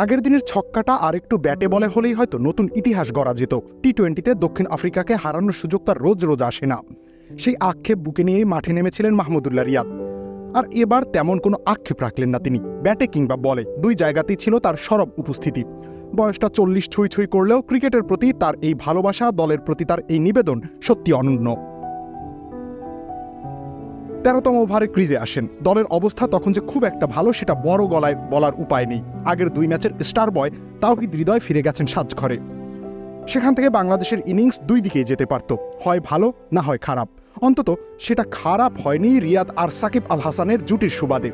আগের দিনের ছক্কাটা আর একটু ব্যাটে বলে হলেই হয়তো নতুন ইতিহাস গড়া যেত। টি-20-তে দক্ষিণ আফ্রিকাকে হারানোর সুযোগ তার রোজ রোজ আসে না। সেই আক্ষেপ বুকে নিয়েই মাঠে নেমেছিলেন মাহমুদুল্লাহ রিয়াদ। আর এবার তেমন কোনো আক্ষেপ রাখলেন না তিনি। ব্যাটে কিংবা বলে দুই জায়গাতেই ছিল তার সরব উপস্থিতি। বয়সটা 40 ছুঁই ছুঁই করলেও ক্রিকেটের প্রতি তার এই ভালোবাসা, দলের প্রতি তার এই নিবেদন সত্যি অনন্য। 13তম ওভারে ক্রিজে আসেন। দলের অবস্থা তখন যে খুব একটা ভালো সেটা বড় গলায় বলার উপায় নেই। আগের 2 ম্যাচের স্টার বয় তাওহিদ হৃদয় ফিরে গেছেন সাজঘরে। সেখান থেকে বাংলাদেশের ইনিংস দুই দিকেই যেতে পারত, হয় ভালো না হয় খারাপ। অন্তত সেটা খারাপ হয়নি রিয়াদ আর সাকিব আল হাসানের জুটির সুবাদে।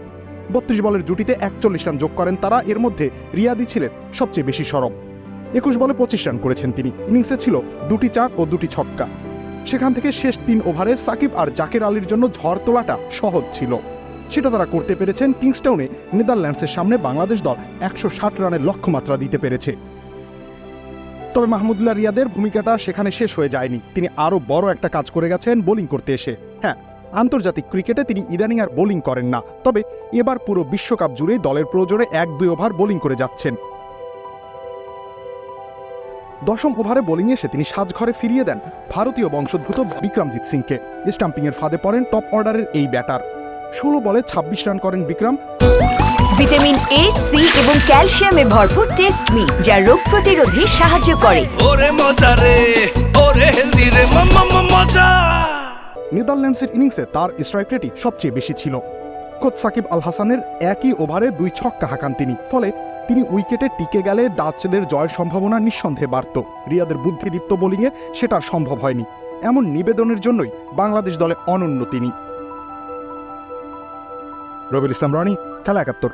32 বলের জুটিতে 41 রান যোগ করেন তারা। এর মধ্যে রিয়াদই ছিলেন সবচেয়ে বেশি সরব। 21 বলে 25 রান করেছেন তিনি। ইনিংসে ছিল 2টি 4 ও 2টি ছক্কা। সেখান থেকে শেষ 3 ওভারে সাকিব আর জাকের আলীর জন্য ঝড় তোলাটা সহজ ছিল। সেটা তারা করতে পেরেছেন। কিংস্টাউনে নেদারল্যান্ডসের সামনে বাংলাদেশ দল 160 রানের লক্ষ্যমাত্রা দিতে পেরেছে। তবে মাহমুদুল্লাহ রিয়াদের ভূমিকাটা সেখানে শেষ হয়ে যায়নি। তিনি আরও বড় একটা কাজ করে গেছেন বোলিং করতে এসে। হ্যাঁ, আন্তর্জাতিক ক্রিকেটে তিনি ইদানিং আর বোলিং করেন না, তবে এবার পুরো বিশ্বকাপ জুড়েই দলের প্রয়োজনে 1-2 ওভার বোলিং করে যাচ্ছেন। 10ম ওভারে বোলিংয়ে এসে তিনি সাজঘরে ফিরিয়ে দেন ভারতীয় বংশোদ্ভূত বিক্রমজিৎ সিংকে। স্টাম্পিংয়ের ফাঁদে পড়েন টপ অর্ডারের এই ব্যাটার। 16 বলে 26 রান করেন বিক্রম। ভিটামিন এ, সি এবং ক্যালসিয়ামে ভরপুর টেস্ট মিট, যা রোগ প্রতিরোধে সাহায্য করে। নেদারল্যান্ডসের ইনিংসে তার স্ট্রাইক রেটই সবচেয়ে বেশি ছিল। খোদ সাকিব আল হাসানের একই ওভারে 2 ছক্কা হাঁকান তিনি। ফলে তিনি উইকেটে টিকে গেলে ডাচদের জয়ের সম্ভাবনা নিঃসন্দেহে বাড়ত। রিয়াদের বুদ্ধিদীপ্ত বোলিংয়ে সেটা সম্ভব হয়নি। এমন নিবেদনের জন্যই বাংলাদেশ দলে অনন্য তিনি। রবিউল ইসলাম রনি, খেলা 71।